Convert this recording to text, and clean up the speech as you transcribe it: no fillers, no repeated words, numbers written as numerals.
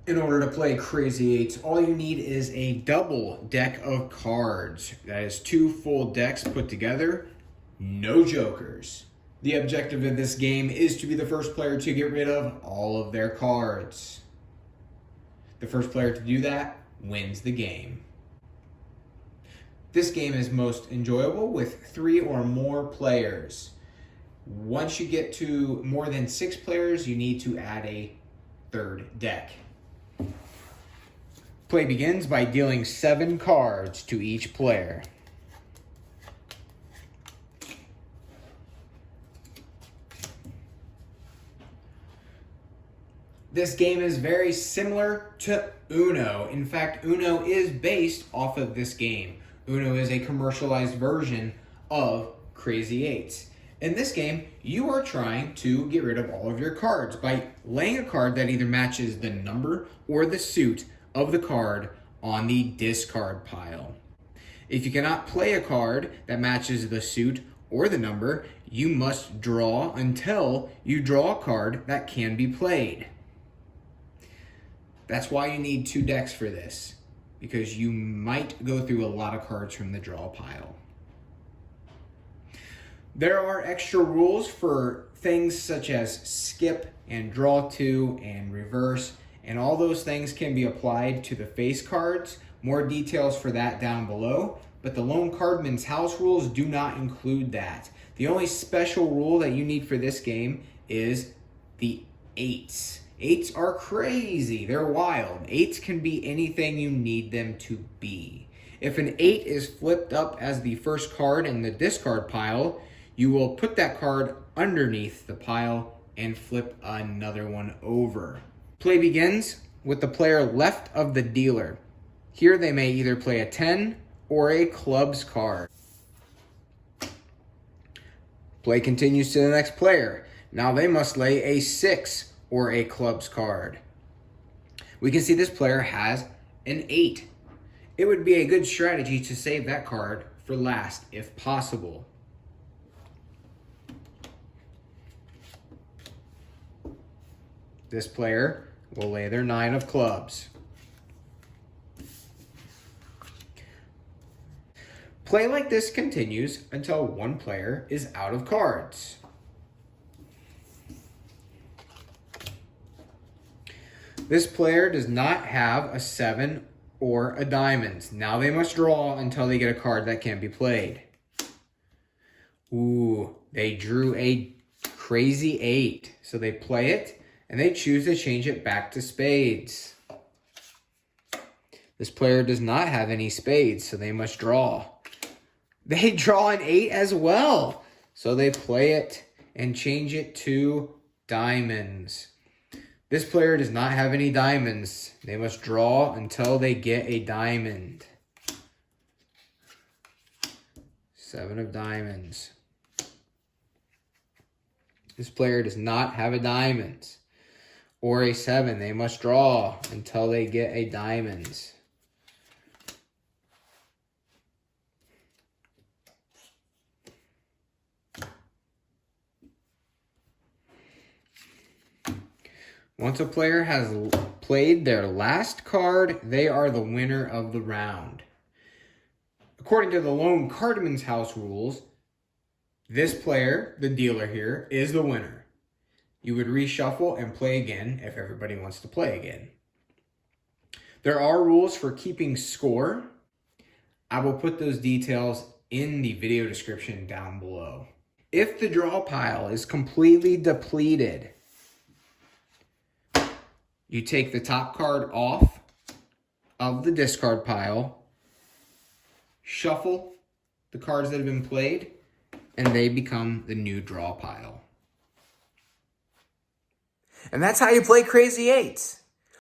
In order to play Crazy Eights, all you need is a double deck of cards. That is 2 full decks put together, no jokers. The objective of this game is to be the first player to get rid of all of their cards. The first player to do that wins the game. This game is most enjoyable with 3 or more players. Once you get to more than 6 players, you need to add a third deck. Play begins by dealing 7 cards to each player. This game is very similar to Uno. In fact, Uno is based off of this game. Uno is a commercialized version of Crazy Eights. In this game, you are trying to get rid of all of your cards by laying a card that either matches the number or the suit of the card on the discard pile. If you cannot play a card that matches the suit or the number, you must draw until you draw a card that can be played. That's why you need 2 decks for this, because you might go through a lot of cards from the draw pile. There are extra rules for things such as skip and draw 2 and reverse, and all those things can be applied to the face cards. More details for that down below, but the Lone Cardman's House rules do not include that. The only special rule that you need for this game is the 8s. 8s are crazy, they're wild. 8s can be anything you need them to be. If an 8 is flipped up as the first card in the discard pile, you will put that card underneath the pile and flip another one over. Play begins with the player left of the dealer. Here they may either play a 10 or a clubs card. Play continues to the next player. Now they must lay a 6 or a clubs card. We can see this player has an 8. It would be a good strategy to save that card for last if possible. This player will lay their 9 of clubs. Play like this continues until one player is out of cards. This player does not have a 7 or a diamond. Now they must draw until they get a card that can be played. Ooh, they drew a Crazy 8. So they play it, and they choose to change it back to spades. This player does not have any spades, so they must draw. They draw an 8 as well. So they play it and change it to diamonds. This player does not have any diamonds. They must draw until they get a diamond. 7 of diamonds. This player does not have a diamond or a 7. They must draw until they get a diamond. Once a player has played their last card, they are the winner of the round. According to the Lone Cardman's House rules, this player, the dealer here, is the winner. You would reshuffle and play again if everybody wants to play again. There are rules for keeping score. I will put those details in the video description down below. If the draw pile is completely depleted, you take the top card off of the discard pile, shuffle the cards that have been played, and they become the new draw pile. And that's how you play Crazy Eights.